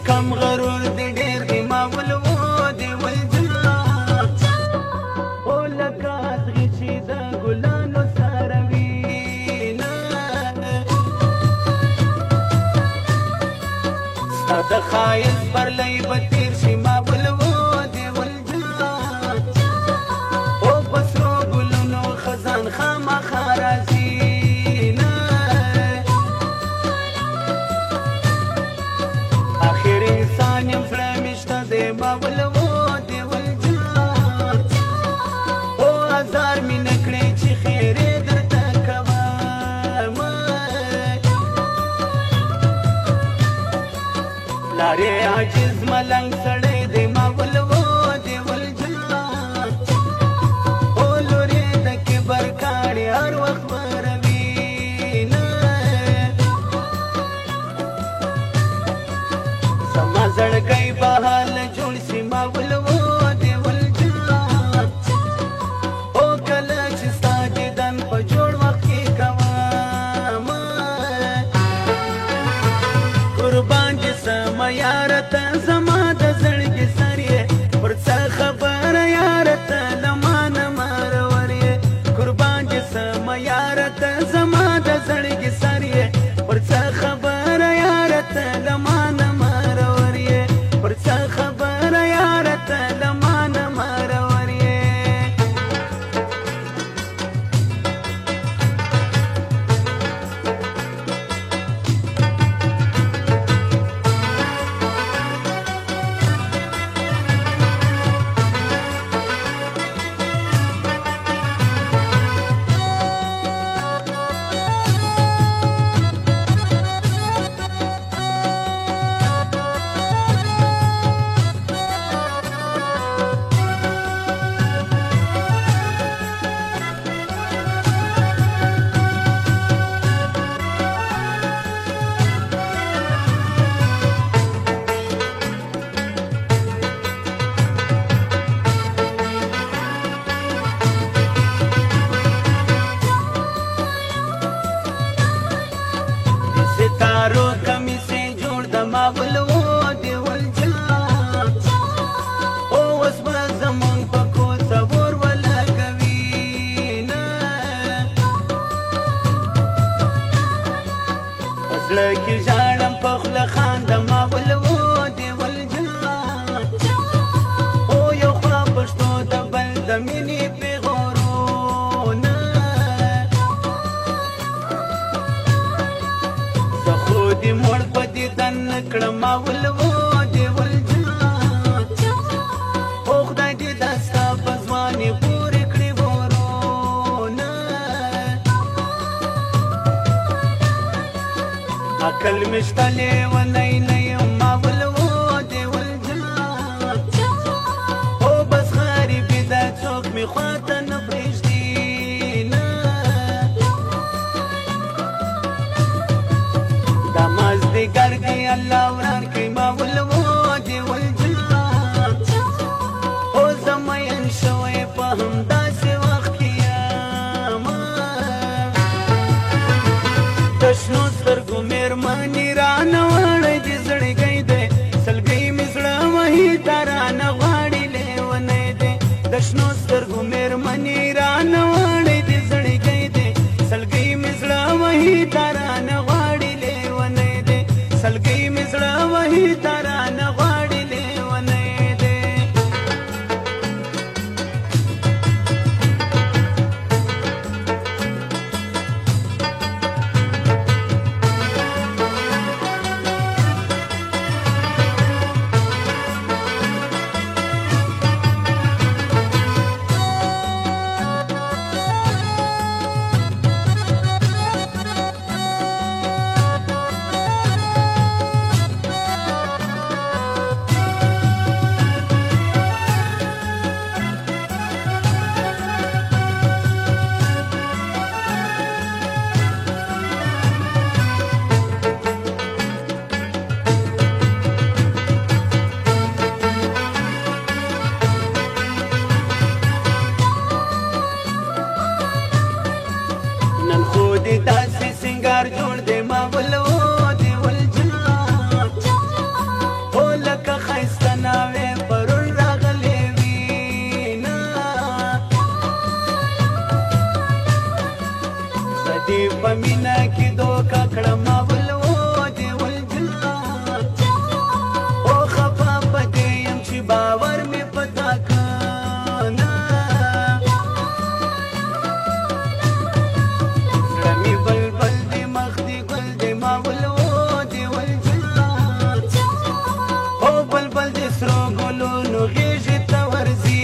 کم غرور دی ډېر دی ما ولو دی ولجا او لکه ازغي چې د ګلانو سره وینا ستا د ښایست پرلی به تېر شي ما ولو دی ولجا او په سرو ګلونو خزان خامخا راځي ما ولو دی ولجا او هزار می نکړې چې خیرې درته کوم لارې عاجز ملنګ سړی دی ما ولو دی ولجا او لورې د کبر کاڼې هر وخت وروینه زما زړګی به حال جوړ سي ما ولو دی ولجا او کله چې ستا دیدن په جوړ وخت کې کوم قربان دې سم یاره ته زما د زړګي سر یې پر څه خبره یاره ته له ما نه مرور یې قربان دې سم یاره ته زما د زړګي سر یې پر څه خبره یاره ته له ما نه مرور یې پر څه خبره یاره ته له ما نه مرور یې ستارو کمی سے جوړ د ما ولو دی ولجا او اوس به زمونږ په کوڅه ور ولګوي نه په زړه کې ژاړم په خوله خاندم ما ولو دی ولجا او یو خوا پښتو د بل د مینې پیغورونه زه خو دې مړ په دیدن کړم ما ولو دی ولجا او خدای دې دا ستا په ځواني پورې کړي ورونه عقل مې شته لیونی نه یم ما ولو دی ولجا او بس غریبي ده څوک مې خواته نه پرېږدي نه دا مازدیګر دی الله وران کړي ما ولو دی ولجا او زه مین شوی په همداسې وخت کې یم د شنو سترګو مېرمنې رانه وړی دې زړګی دی سلګۍ مې زړه وهي تا رانه غواړي لیونی دی د شنو سترګو مېرمنې رانه وړی دې زړګی دی سلګۍ مې زړه وهي تا رانه غواړي لیونی دی سلګۍ مې زړه وهي تا رانه غواړي لیونی دی دې په مینا کې دوکه کړم ما ولو دې ولجان او خفا په دې یم چې باور مې پتا کنه زړه مې بلبل دې مخ دې ګل دې ما ولو دې ولجان او بلبل دې سرو ګلونو غېږې ته ورځي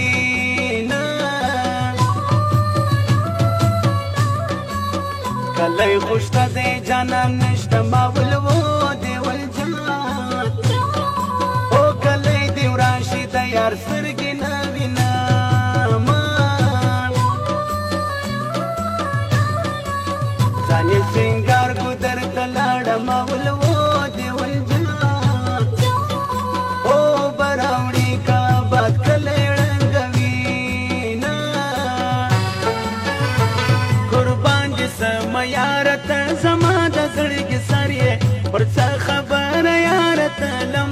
کلی خوشته دی جانان نشته ما ولو دی ولجان او کلی دی وراشي د یار سترګې نه وینمه ځان یې سینګار ګودر ته لاړم ما ولو دی ولجان او به راوړي کاباد کلی ړنګوینه قربان دې سم یاره ته زما د زړګي سر یې پر څه خبره یاره ته له